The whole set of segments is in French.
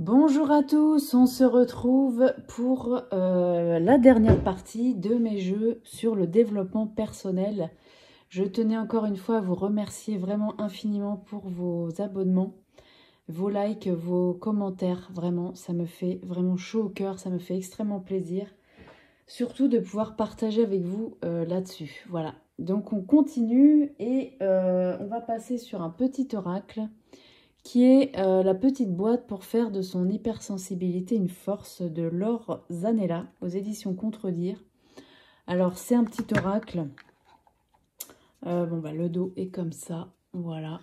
Bonjour à tous, on se retrouve pour la dernière partie de mes jeux sur le développement personnel. Je tenais encore une fois à vous remercier vraiment infiniment pour vos abonnements, vos likes, vos commentaires. Vraiment, ça me fait vraiment chaud au cœur, ça me fait extrêmement plaisir. Surtout de pouvoir partager avec vous là-dessus. Voilà, donc on continue et on va passer sur un petit oracle qui est la petite boîte pour faire de son hypersensibilité une force de Laure Zanella aux éditions Contredire. Alors c'est un petit oracle. Le dos est comme ça, voilà.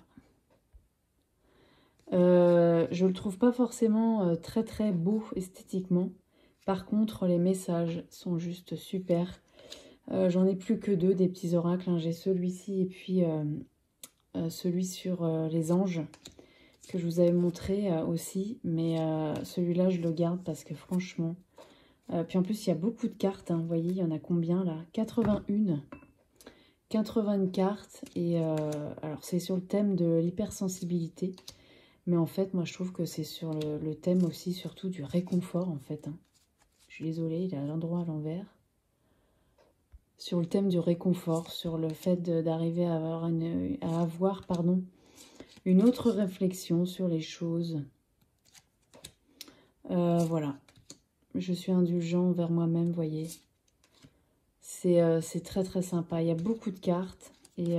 Je le trouve pas forcément très très beau esthétiquement. Par contre, les messages sont juste super. J'en ai plus que deux des petits oracles, hein. J'ai celui-ci et puis celui sur les anges, que je vous avais montré aussi, mais celui-là je le garde parce que franchement, puis en plus il y a beaucoup de cartes, hein, vous voyez, il y en a combien là? 81 cartes, et alors c'est sur le thème de l'hypersensibilité, mais en fait moi je trouve que c'est sur le thème aussi surtout du réconfort en fait, hein. Je suis désolée, il est à l'endroit à l'envers. Sur le thème du réconfort, sur le fait d'arriver à avoir une autre réflexion sur les choses. Voilà, je suis indulgent vers moi-même, voyez. C'est très très sympa. Il y a beaucoup de cartes et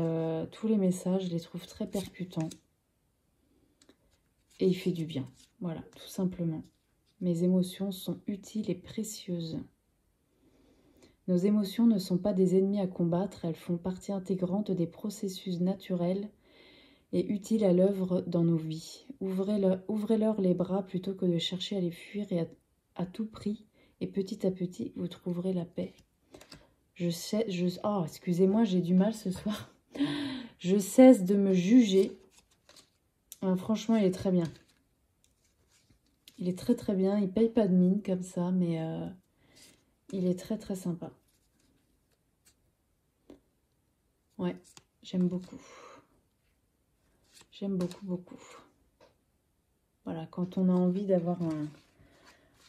tous les messages, je les trouve très percutants. Et il fait du bien, voilà, tout simplement. Mes émotions sont utiles et précieuses. Nos émotions ne sont pas des ennemis à combattre, elles font partie intégrante des processus naturels et utiles à l'œuvre dans nos vies. Ouvrez-leur les bras plutôt que de chercher à les fuir et à tout prix, et petit à petit, vous trouverez la paix. Oh, excusez-moi, j'ai du mal ce soir. Je cesse de me juger. Franchement, il est très bien. Il est très très bien. Il paye pas de mine comme ça, mais il est très très sympa. Ouais, j'aime beaucoup. J'aime beaucoup, beaucoup. Voilà, quand on a envie d'avoir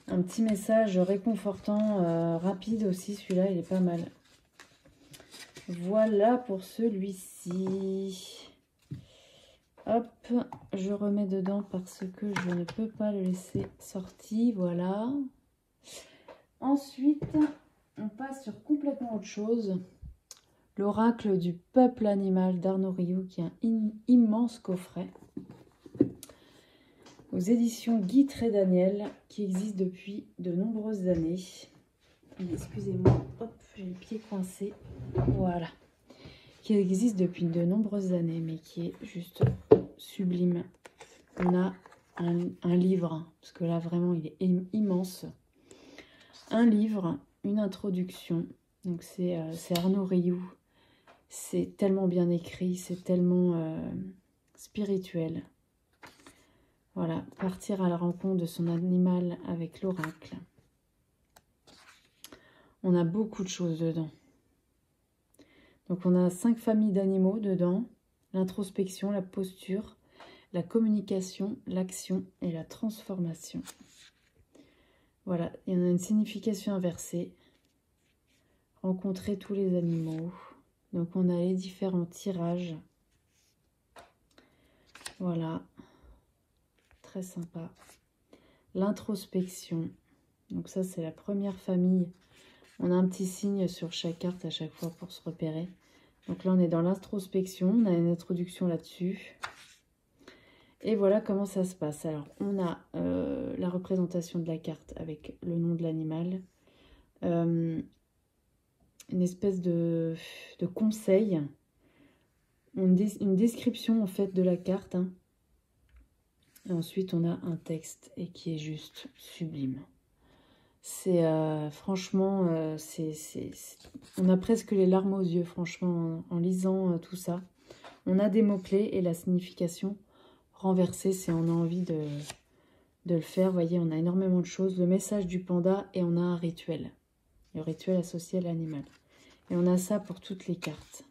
un petit message réconfortant, rapide aussi, celui-là, il est pas mal. Voilà pour celui-ci. Hop, je remets dedans parce que je ne peux pas le laisser sorti, voilà. Ensuite, on passe sur complètement autre chose. L'oracle du peuple animal d'Arnaud Rioux, qui est un immense coffret. Aux éditions Guy Trédaniel, qui existe depuis de nombreuses années. Excusez-moi, hop, j'ai le pied coincé. Voilà. Qui existe depuis de nombreuses années, mais qui est juste sublime. On a un livre, parce que là, vraiment, il est immense. Un livre, une introduction. Donc, c'est Arnaud Rioux. C'est tellement bien écrit, c'est tellement spirituel. Voilà, partir à la rencontre de son animal avec l'oracle. On a beaucoup de choses dedans. Donc on a 5 familles d'animaux dedans. L'introspection, la posture, la communication, l'action et la transformation. Voilà, il y en a une signification inversée. Rencontrer tous les animaux. Donc on a les différents tirages. Voilà. Très sympa. L'introspection. Donc ça, c'est la première famille. On a un petit signe sur chaque carte à chaque fois pour se repérer. Donc là, on est dans l'introspection. On a une introduction là-dessus. Et voilà comment ça se passe. Alors, on a la représentation de la carte avec le nom de l'animal. Une espèce de conseil. Une description, en fait, de la carte, hein. Et ensuite, on a un texte et qui est juste sublime. C'est franchement, on a presque les larmes aux yeux, franchement, en lisant tout ça. On a des mots-clés et la signification renversée, c'est on a envie de le faire. Vous voyez, on a énormément de choses. Le message du panda et on a un rituel. Le rituel associé à l'animal. Et on a ça pour toutes les cartes.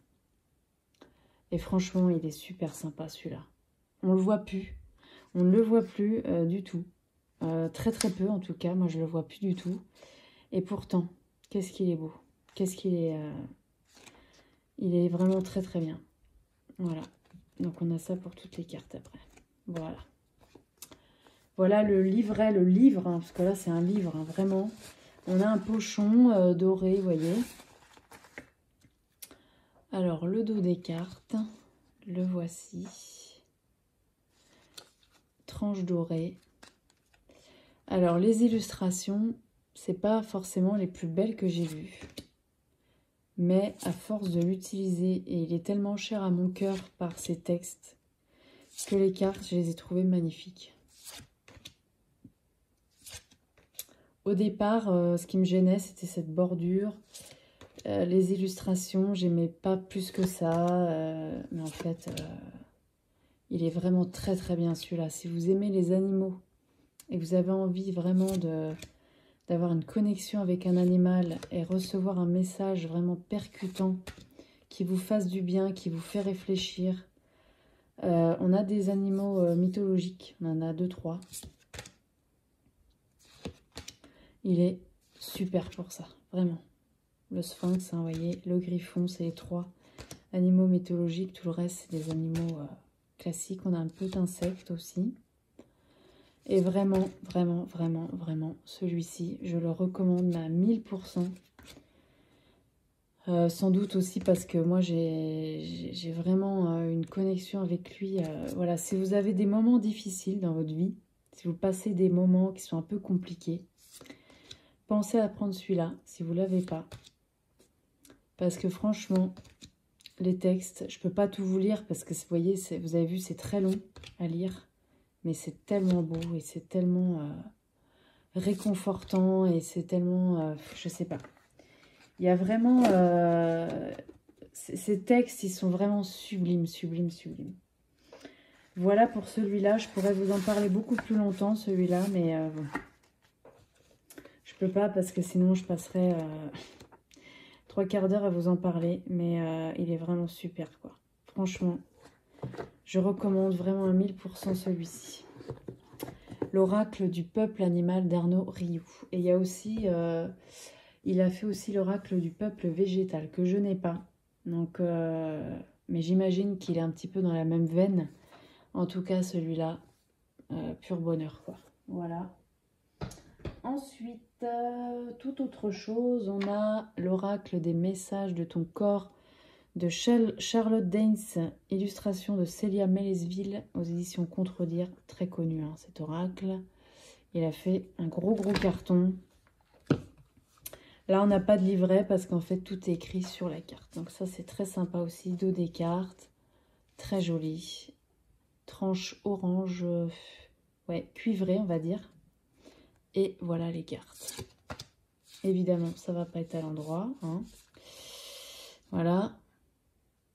Et franchement, il est super sympa celui-là. On le voit plus. On ne le voit plus du tout. Très très peu en tout cas, moi je le vois plus du tout. Et pourtant, qu'est-ce qu'il est beau. Qu'est-ce qu'il est... il est vraiment très très bien. Voilà. Donc on a ça pour toutes les cartes après. Voilà. Voilà le livret, le livre, hein, parce que là c'est un livre, hein, vraiment. On a un pochon doré, vous voyez. Alors le dos des cartes, le voici. Tranche dorée. Alors les illustrations, c'est pas forcément les plus belles que j'ai vues. Mais à force de l'utiliser, et il est tellement cher à mon cœur par ces textes, que les cartes, je les ai trouvées magnifiques. Au départ, ce qui me gênait, c'était cette bordure. Les illustrations, j'aimais pas plus que ça. Mais en fait, il est vraiment très très bien celui-là. Si vous aimez les animaux et que vous avez envie vraiment d'avoir une connexion avec un animal et recevoir un message vraiment percutant qui vous fasse du bien, qui vous fait réfléchir. On a des animaux mythologiques, on en a 2-3. Il est super pour ça, vraiment. Le sphinx, hein, vous voyez, le griffon, c'est les 3 animaux mythologiques. Tout le reste, c'est des animaux classiques. On a un peu d'insectes aussi. Et vraiment, vraiment, vraiment, vraiment, celui-ci, je le recommande à 1000%. Sans doute aussi parce que moi, j'ai vraiment une connexion avec lui. Voilà, si vous avez des moments difficiles dans votre vie, si vous passez des moments qui sont un peu compliqués, pensez à prendre celui-là, si vous ne l'avez pas. Parce que franchement, les textes, je ne peux pas tout vous lire parce que, vous voyez, vous avez vu, c'est très long à lire. Mais c'est tellement beau et c'est tellement réconfortant et c'est tellement... je sais pas. Il y a vraiment... ces textes, ils sont vraiment sublimes, sublimes, sublimes. Voilà pour celui-là. Je pourrais vous en parler beaucoup plus longtemps, celui-là, mais bon. Je peux pas parce que sinon je passerai 3/4 d'heure à vous en parler. Mais il est vraiment super, quoi. Franchement, je recommande vraiment à 1000% celui-ci. L'oracle du peuple animal d'Arnaud Rioux. Et il y a aussi... il a fait aussi l'oracle du peuple végétal, que je n'ai pas. Donc, mais j'imagine qu'il est un petit peu dans la même veine. En tout cas, celui-là, pur bonheur, quoi. Voilà. Ensuite, toute autre chose, on a l'oracle des messages de ton corps de Charlotte Daines, illustration de Célia Mélesville aux éditions Contredire, très connu, hein, cet oracle. Il a fait un gros carton. Là, on n'a pas de livret parce qu'en fait, tout est écrit sur la carte. Donc ça, c'est très sympa aussi. Dos des cartes, très joli. Tranche orange, ouais, cuivrée, on va dire. Et voilà les cartes. Évidemment, ça va pas être à l'endroit, hein. Voilà.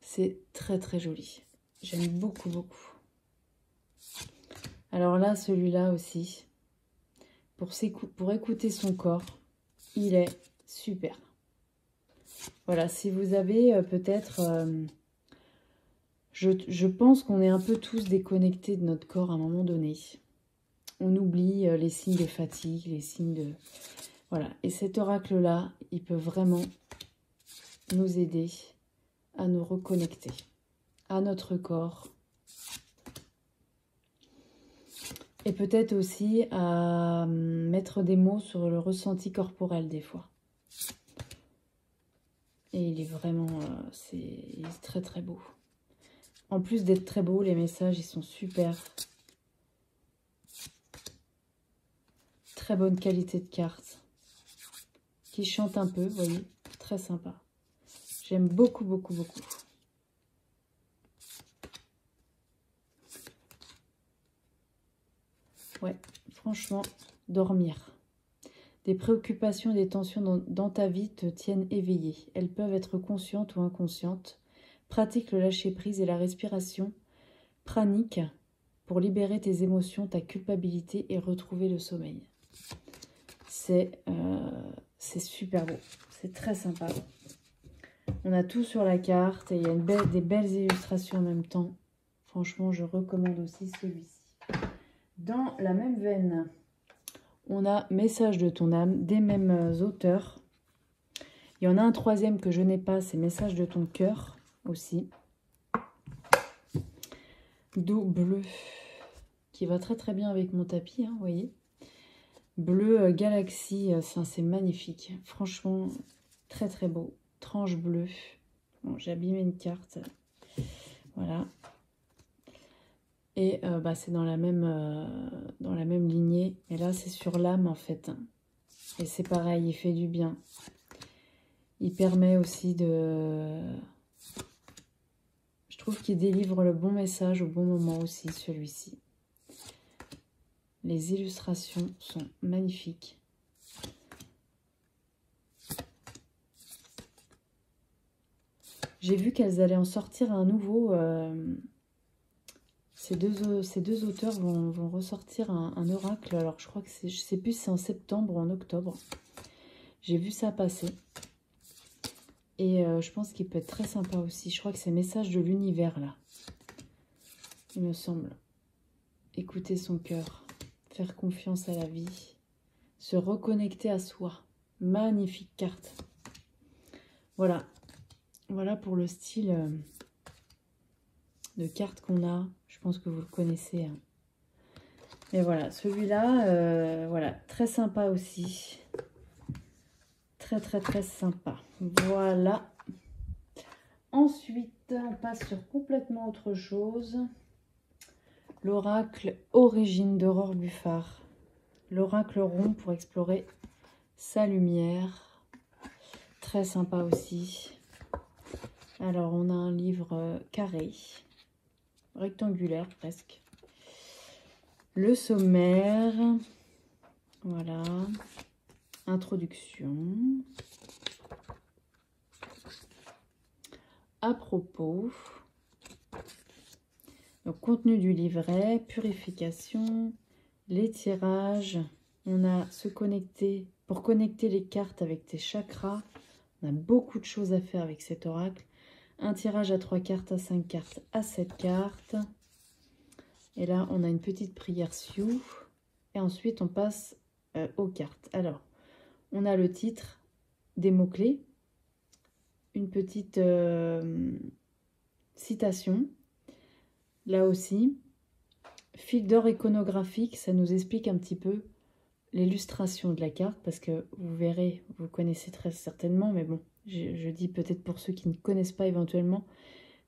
C'est très très joli. J'aime beaucoup, beaucoup. Alors là, celui-là aussi, pour écouter son corps, il est super. Voilà, si vous avez peut-être... je pense qu'on est un peu tous déconnectés de notre corps à un moment donné. On oublie les signes de fatigue, les signes de... Voilà, et cet oracle-là, il peut vraiment nous aider à nous reconnecter à notre corps. Et peut-être aussi à mettre des mots sur le ressenti corporel des fois. Et il est vraiment... il est très très beau. En plus d'être très beau, les messages, ils sont super. Très bonne qualité de carte. Qui chante un peu, vous voyez. Très sympa. J'aime beaucoup, beaucoup, beaucoup. Ouais, franchement, dormir. Des préoccupations et des tensions dans ta vie te tiennent éveillé. Elles peuvent être conscientes ou inconscientes. Pratique le lâcher-prise et la respiration pranique pour libérer tes émotions, ta culpabilité et retrouver le sommeil. C'est super beau. C'est très sympa. On a tout sur la carte et il y a des belles illustrations en même temps. Franchement, je recommande aussi celui-ci. Dans la même veine, On a Message de ton âme, des mêmes auteurs. Il y en a un troisième que je n'ai pas, c'est Message de ton cœur aussi. Doux bleu, qui va très très bien avec mon tapis, hein, vous voyez. Bleu galaxie, c'est magnifique. Franchement, très très beau. Tranche bleue. Bon, j'ai abîmé une carte. Voilà. Et c'est dans la même lignée. Et là, c'est sur l'âme, en fait. Et c'est pareil, il fait du bien. Il permet aussi de... Je trouve qu'il délivre le bon message au bon moment aussi, celui-ci. Les illustrations sont magnifiques. J'ai vu qu'elles allaient en sortir un nouveau. Ces deux auteurs vont ressortir un oracle. Alors, je crois que c'est, je sais plus si c'est en septembre ou en octobre. J'ai vu ça passer. Et je pense qu'il peut être très sympa aussi. Je crois que c'est Message de l'univers, là. Il me semble. Écouter son cœur. Faire confiance à la vie. Se reconnecter à soi. Magnifique carte. Voilà. Voilà pour le style de carte qu'on a. Je pense que vous le connaissez. Hein. Mais voilà, celui-là, voilà, très sympa aussi. Très, très, très sympa. Voilà. Ensuite, on passe sur complètement autre chose. L'oracle Origine d'Aurore Buffard. L'oracle rond pour explorer sa lumière. Très sympa aussi. Alors, on a un livre carré, rectangulaire presque. Le sommaire. Voilà. Introduction. À propos. Donc, contenu du livret, purification, les tirages. On a se connecter, pour connecter les cartes avec tes chakras. On a beaucoup de choses à faire avec cet oracle. Un tirage à 3 cartes, à 5 cartes, à 7 cartes. Et là, on a une petite prière Sioux. Et ensuite, on passe aux cartes. Alors, on a le titre, des mots-clés. Une petite citation. Là aussi, fil d'or iconographique, ça nous explique un petit peu l'illustration de la carte, parce que vous verrez, vous connaissez très certainement, mais bon, je dis peut-être pour ceux qui ne connaissent pas éventuellement,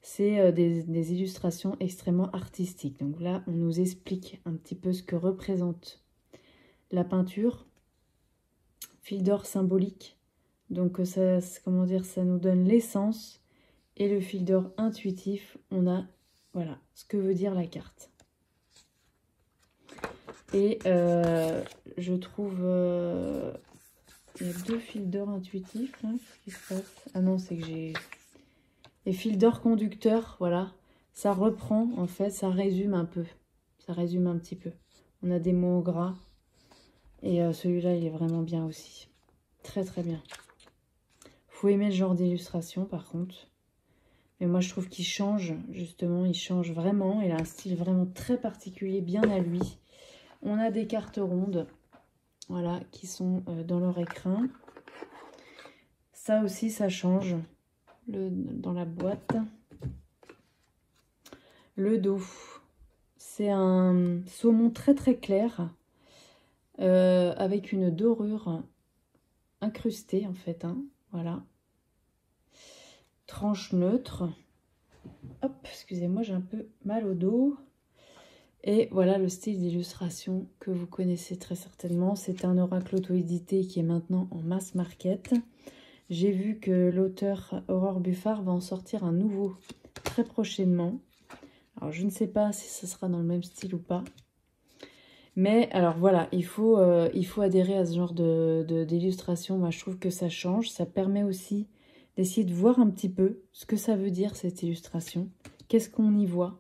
c'est des illustrations extrêmement artistiques. Donc là, on nous explique un petit peu ce que représente la peinture, fil d'or symbolique, donc ça, comment dire, ça nous donne l'essence, et le fil d'or intuitif, on a, voilà, ce que veut dire la carte. Et je trouve... il y a 2 fils d'or intuitifs, là. Qu'est-ce qui se passe? Ah non, c'est que j'ai... Les fils d'or conducteurs, voilà. Ça reprend, en fait, ça résume un peu. Ça résume un petit peu. On a des mots gras. Et celui-là, il est vraiment bien aussi. Très, très bien. Faut aimer le genre d'illustration, par contre. Mais moi, je trouve qu'il change, justement. Il change vraiment. Il a un style vraiment très particulier, bien à lui. On a des cartes rondes, voilà, qui sont dans leur écrin. Ça aussi, ça change dans la boîte. Le dos, c'est un saumon très très clair, avec une dorure incrustée en fait, hein, voilà. Tranche neutre. Hop, excusez-moi, j'ai un peu mal au dos. Et voilà le style d'illustration que vous connaissez très certainement. C'est un oracle auto-édité qui est maintenant en mass market. J'ai vu que l'auteur Aurore Buffard va en sortir un nouveau très prochainement. Alors je ne sais pas si ce sera dans le même style ou pas. Mais alors voilà, il faut adhérer à ce genre d'illustration. Moi je trouve que ça change. Ça permet aussi d'essayer de voir un petit peu ce que ça veut dire cette illustration. Qu'est-ce qu'on y voit?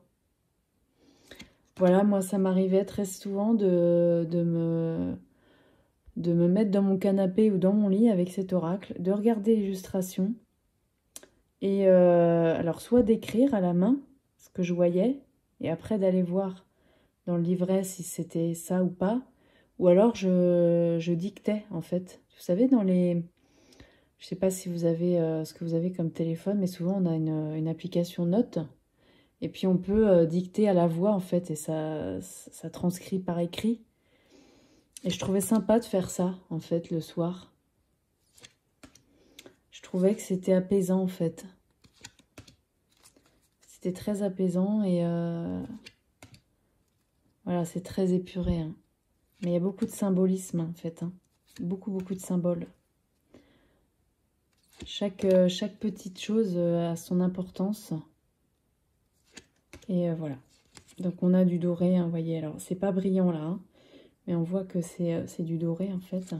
Voilà, moi, ça m'arrivait très souvent de me mettre dans mon canapé ou dans mon lit avec cet oracle, de regarder l'illustration et alors soit d'écrire à la main ce que je voyais et après d'aller voir dans le livret si c'était ça ou pas, Ou alors, je dictais, en fait. Vous savez, dans les... Je sais pas si vous avez ce que vous avez comme téléphone, mais souvent, on a une application notes. Et puis, on peut dicter à la voix, en fait, et ça transcrit par écrit. Et je trouvais sympa de faire ça, en fait, le soir. Je trouvais que c'était apaisant, en fait. C'était très apaisant et... Voilà, c'est très épuré, hein. Mais il y a beaucoup de symbolisme, en fait, hein. Beaucoup, beaucoup de symboles. Chaque petite chose a son importance. Et voilà. Donc, on a du doré, hein, vous voyez. Alors, c'est pas brillant, là, hein, mais on voit que c'est du doré, en fait.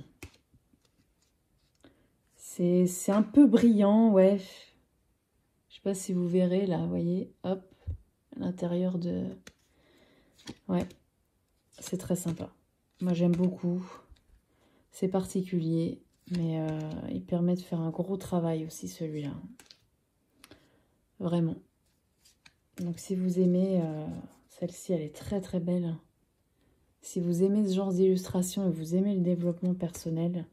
C'est un peu brillant, ouais. Je sais pas si vous verrez, là, vous voyez. Hop, à l'intérieur de... Ouais, c'est très sympa. Moi, j'aime beaucoup. C'est particulier, mais il permet de faire un gros travail aussi, celui-là. Vraiment. Donc, si vous aimez... celle-ci, elle est très, très belle. Si vous aimez ce genre d'illustration et vous aimez le développement personnel,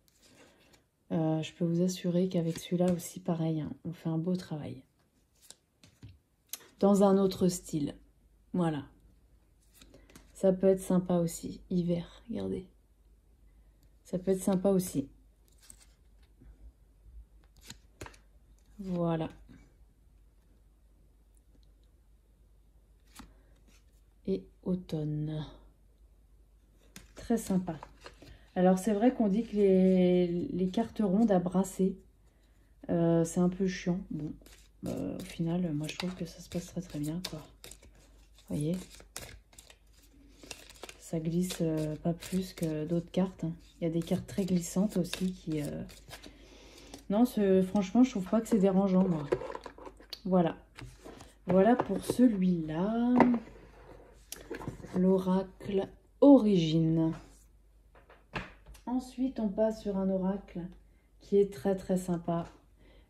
je peux vous assurer qu'avec celui-là aussi, pareil, hein, on fait un beau travail. Dans un autre style. Voilà. Ça peut être sympa aussi. Hiver, regardez. Ça peut être sympa aussi. Voilà. Et automne. Très sympa. Alors, c'est vrai qu'on dit que les cartes rondes à brasser, c'est un peu chiant. Bon, au final, moi, je trouve que ça se passe très, très bien, quoi. Vous voyez? Ça glisse pas plus que d'autres cartes, hein. Il y a des cartes très glissantes aussi qui... Non, franchement, je trouve pas que c'est dérangeant, moi. Voilà. Voilà pour celui-là. L'oracle Origine. Ensuite, on passe sur un oracle qui est très très sympa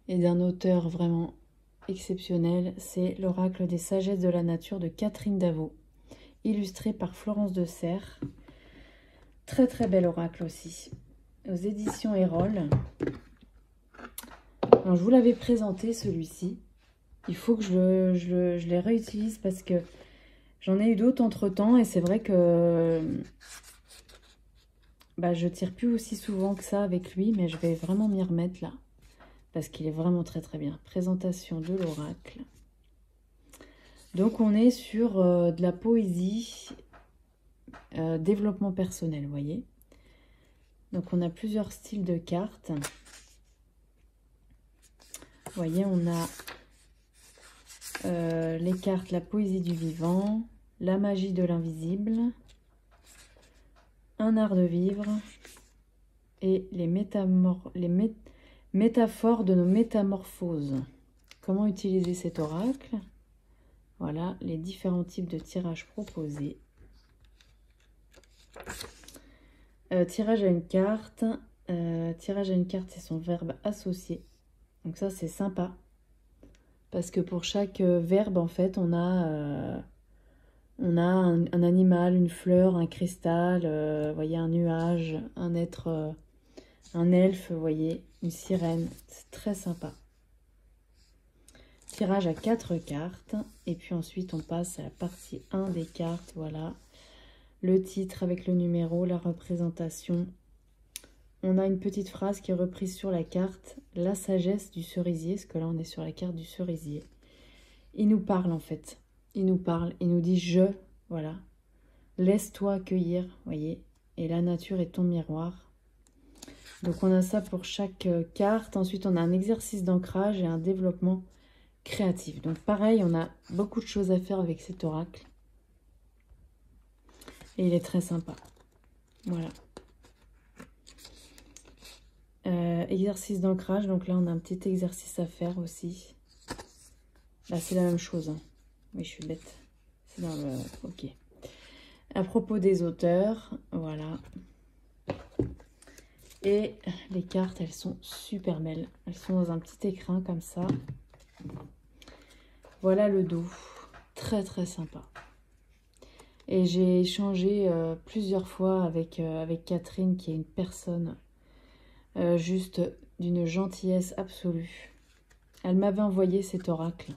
et d'un auteur vraiment exceptionnel. C'est l'oracle des sagesses de la nature de Catherine Davot, illustré par Florence de Serres. Très très bel oracle aussi, aux éditions Erol. Alors, je vous l'avais présenté celui-ci. Il faut que je les réutilise parce que j'en ai eu d'autres entre-temps et c'est vrai que je tire plus aussi souvent que ça avec lui, mais je vais vraiment m'y remettre là parce qu'il est vraiment très très bien. Présentation de l'oracle. Donc on est sur de la poésie, développement personnel, vous voyez. Donc on a plusieurs styles de cartes. Vous voyez, on a les cartes, la poésie du vivant, la magie de l'invisible, un art de vivre et les métaphores de nos métamorphoses. Comment utiliser cet oracle? Voilà les différents types de tirages proposés. Tirage à une carte. Tirage à une carte, c'est son verbe associé. Donc ça, c'est sympa. Parce que pour chaque verbe, en fait, on a un animal, une fleur, un cristal, vous voyez, un nuage, un être, un elfe, vous voyez, une sirène. C'est très sympa. Tirage à 4 cartes. Et puis ensuite, on passe à la partie 1 des cartes. Voilà. Le titre avec le numéro, la représentation. On a une petite phrase qui est reprise sur la carte. La sagesse du cerisier. Parce que là, on est sur la carte du cerisier. Il nous parle, en fait. Il nous parle. Il nous dit « je ». Voilà. Laisse-toi accueillir, voyez. Et la nature est ton miroir. Donc, on a ça pour chaque carte. Ensuite, on a un exercice d'ancrage et un développement créatif. Donc, pareil, on a beaucoup de choses à faire avec cet oracle. Et il est très sympa. Voilà. Exercice d'ancrage. Donc là, on a un petit exercice à faire aussi. Là, c'est la même chose, hein. Oui, je suis bête. C'est dans le... Ok. À propos des auteurs, voilà. Et les cartes, elles sont super belles. Elles sont dans un petit écrin comme ça. Voilà le dos. Très, très sympa. Et j'ai échangé plusieurs fois avec Catherine, qui est une personne juste d'une gentillesse absolue. Elle m'avait envoyé cet oracle.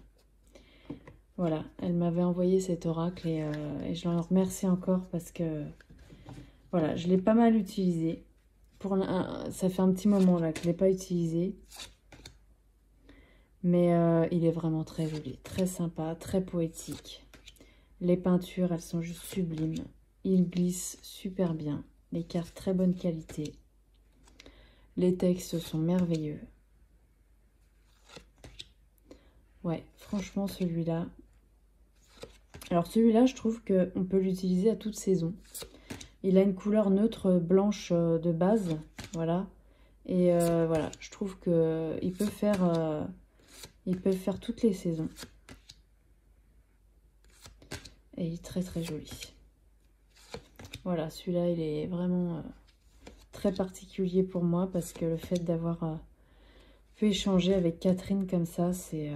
Voilà, elle m'avait envoyé cet oracle et je l'en remercie encore parce que voilà, je l'ai pas mal utilisé. Ça fait un petit moment là que je ne l'ai pas utilisé. Mais il est vraiment très joli, très sympa, très poétique. Les peintures, elles sont juste sublimes. Il glisse super bien. Les cartes, très bonne qualité. Les textes sont merveilleux. Ouais, franchement, celui-là... Alors celui-là, je trouve qu'on peut l'utiliser à toute saison. Il a une couleur neutre blanche de base, voilà. Et voilà, je trouve qu'il peut faire... il peut le faire toutes les saisons. Et il est très très joli. Voilà, celui-là, il est vraiment très particulier pour moi parce que le fait d'avoir pu échanger avec Catherine comme ça, c'est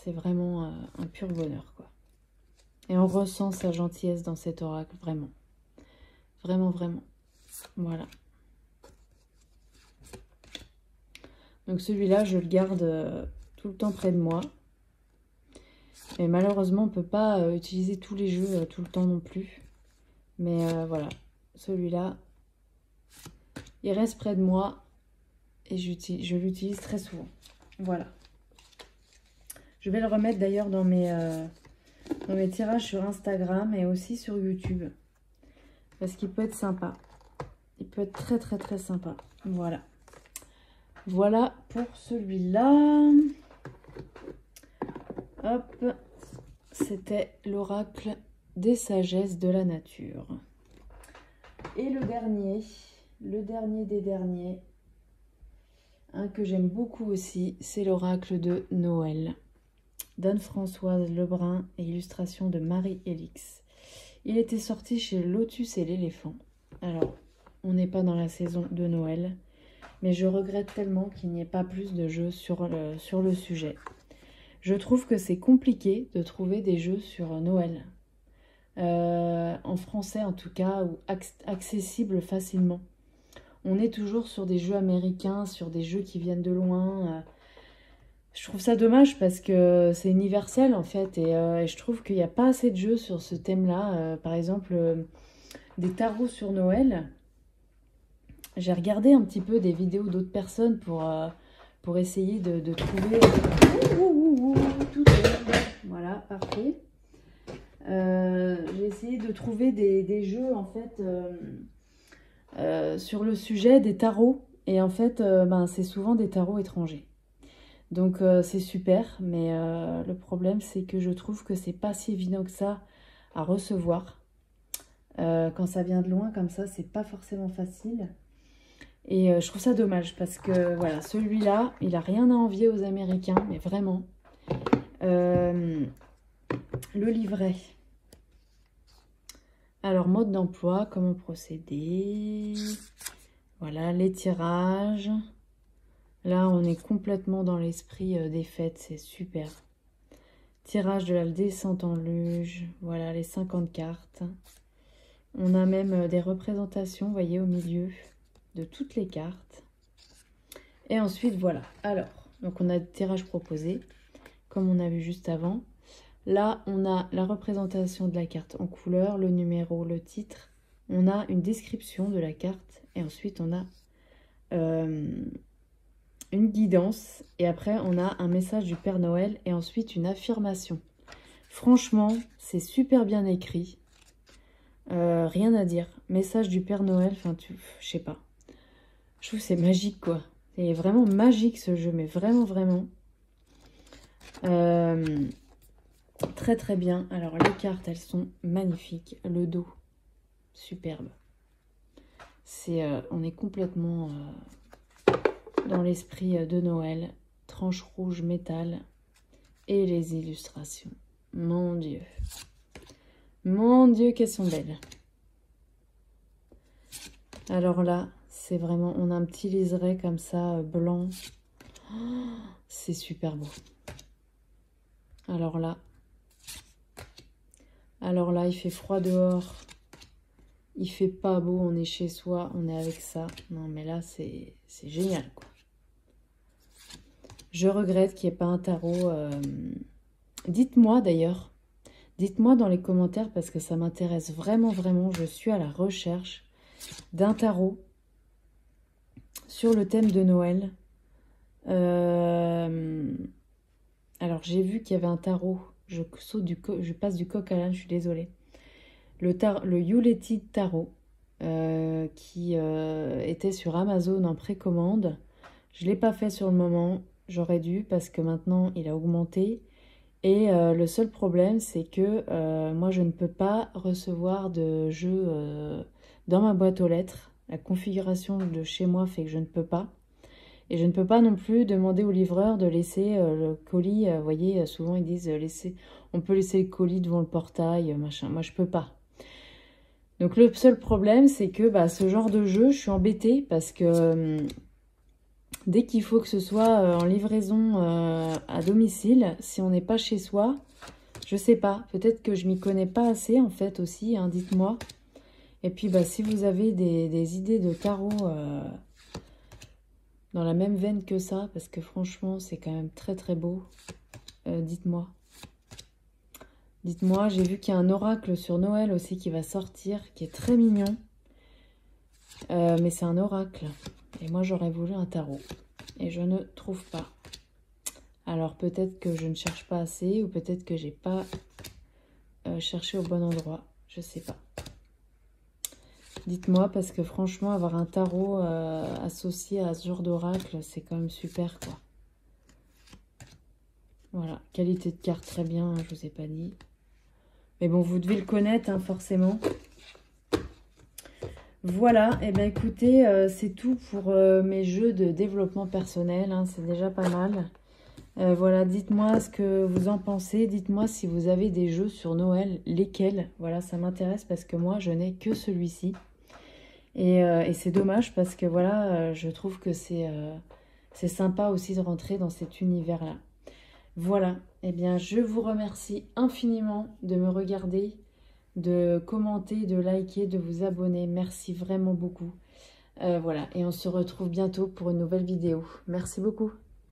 vraiment un pur bonheur, quoi. Et on ressent sa gentillesse dans cet oracle, vraiment. Vraiment, vraiment. Voilà. Donc celui-là, je le garde tout le temps près de moi. Et malheureusement, on ne peut pas utiliser tous les jeux tout le temps non plus. Mais voilà, celui-là, il reste près de moi et je l'utilise très souvent. Voilà. Je vais le remettre d'ailleurs dans mes tirages sur Instagram et aussi sur YouTube. Parce qu'il peut être sympa. Il peut être très très très sympa. Voilà. Voilà pour celui-là. Hop. C'était l'oracle des sagesses de la nature. Et le dernier des derniers, un que j'aime beaucoup aussi, c'est l'oracle de Noël. d'Anne-Françoise Lebrun et illustration de Marie-Élix. Il était sorti chez Lotus et l'éléphant. Alors, on n'est pas dans la saison de Noël, mais je regrette tellement qu'il n'y ait pas plus de jeux sur le sujet. Je trouve que c'est compliqué de trouver des jeux sur Noël. En français en tout cas, ou accessible facilement. On est toujours sur des jeux américains, sur des jeux qui viennent de loin. Je trouve ça dommage parce que c'est universel en fait. Et je trouve qu'il n'y a pas assez de jeux sur ce thème-là. Par exemple, des tarots sur Noël. J'ai regardé un petit peu des vidéos d'autres personnes pour essayer de trouver... tout voilà, parfait. J'ai essayé de trouver des jeux en fait sur le sujet des tarots. Et en fait, c'est souvent des tarots étrangers. Donc c'est super, mais le problème c'est que je trouve que c'est pas si évident que ça à recevoir. Quand ça vient de loin comme ça, c'est pas forcément facile. Et je trouve ça dommage parce que voilà, celui-là, il a rien à envier aux Américains, mais vraiment. Le livret. Alors, mode d'emploi, comment procéder. Voilà, les tirages. Là, on est complètement dans l'esprit des fêtes, c'est super. Tirage de la descente en luge. Voilà, les 50 cartes. On a même des représentations, vous voyez, au milieu de toutes les cartes. Et ensuite, voilà. Alors, donc on a le tirage proposé, comme on a vu juste avant. Là, on a la représentation de la carte en couleur, le numéro, le titre. On a une description de la carte. Et ensuite, on a une guidance. Et après, on a un message du Père Noël. Et ensuite, une affirmation. Franchement, c'est super bien écrit. Rien à dire. Message du Père Noël, enfin, je sais pas. Je trouve que c'est magique, quoi. C'est vraiment magique, ce jeu, mais vraiment, vraiment. Très, très bien. Alors, les cartes, elles sont magnifiques. Le dos, superbe. On est complètement dans l'esprit de Noël. Tranche rouge métal. Et les illustrations. Mon Dieu. Mon Dieu, qu'elles sont belles. Alors là, c'est vraiment... On a un petit liseré comme ça, blanc. Oh, c'est super beau. Alors là, Alors là, il fait froid dehors. Il fait pas beau, on est chez soi, on est avec ça. Non, mais là, c'est génial, quoi. Je regrette qu'il n'y ait pas un tarot. Dites-moi, d'ailleurs. Dites-moi dans les commentaires, parce que ça m'intéresse vraiment, vraiment. Je suis à la recherche d'un tarot sur le thème de Noël. Alors, j'ai vu qu'il y avait un tarot. Je passe du coq à l'âne, je suis désolée. Le Yuletide Tarot, qui était sur Amazon en précommande. Je ne l'ai pas fait sur le moment. J'aurais dû, parce que maintenant, il a augmenté. Et le seul problème, c'est que moi, je ne peux pas recevoir de jeux dans ma boîte aux lettres. La configuration de chez moi fait que je ne peux pas. Et je ne peux pas non plus demander au livreur de laisser le colis. Vous voyez, souvent ils disent on peut laisser le colis devant le portail, machin. Moi, je peux pas. Donc le seul problème, c'est que ce genre de jeu, je suis embêtée parce que dès qu'il faut que ce soit en livraison à domicile, si on n'est pas chez soi, je sais pas. Peut-être que je m'y connais pas assez en fait aussi, hein, dites-moi. Et puis si vous avez des idées de tarot dans la même veine que ça, parce que franchement, c'est quand même très très beau, dites-moi. Dites-moi, j'ai vu qu'il y a un oracle sur Noël aussi qui va sortir, qui est très mignon. Mais c'est un oracle. Et moi, j'aurais voulu un tarot. Et je ne trouve pas. Alors, peut-être que je ne cherche pas assez, ou peut-être que j'ai pas cherché au bon endroit. Je sais pas. Dites-moi, parce que franchement, avoir un tarot associé à ce genre d'oracle, c'est quand même super, quoi. Voilà, qualité de carte très bien, hein, je vous ai pas dit. Mais bon, vous devez le connaître, hein, forcément. Voilà, et bien écoutez, c'est tout pour mes jeux de développement personnel, hein, c'est déjà pas mal. Voilà, dites-moi ce que vous en pensez, dites-moi si vous avez des jeux sur Noël, lesquels. Voilà, ça m'intéresse parce que moi, je n'ai que celui-ci. Et c'est dommage parce que voilà, je trouve que c'est sympa aussi de rentrer dans cet univers-là. Voilà, eh bien je vous remercie infiniment de me regarder, de commenter, de liker, de vous abonner. Merci vraiment beaucoup. Voilà, et on se retrouve bientôt pour une nouvelle vidéo. Merci beaucoup.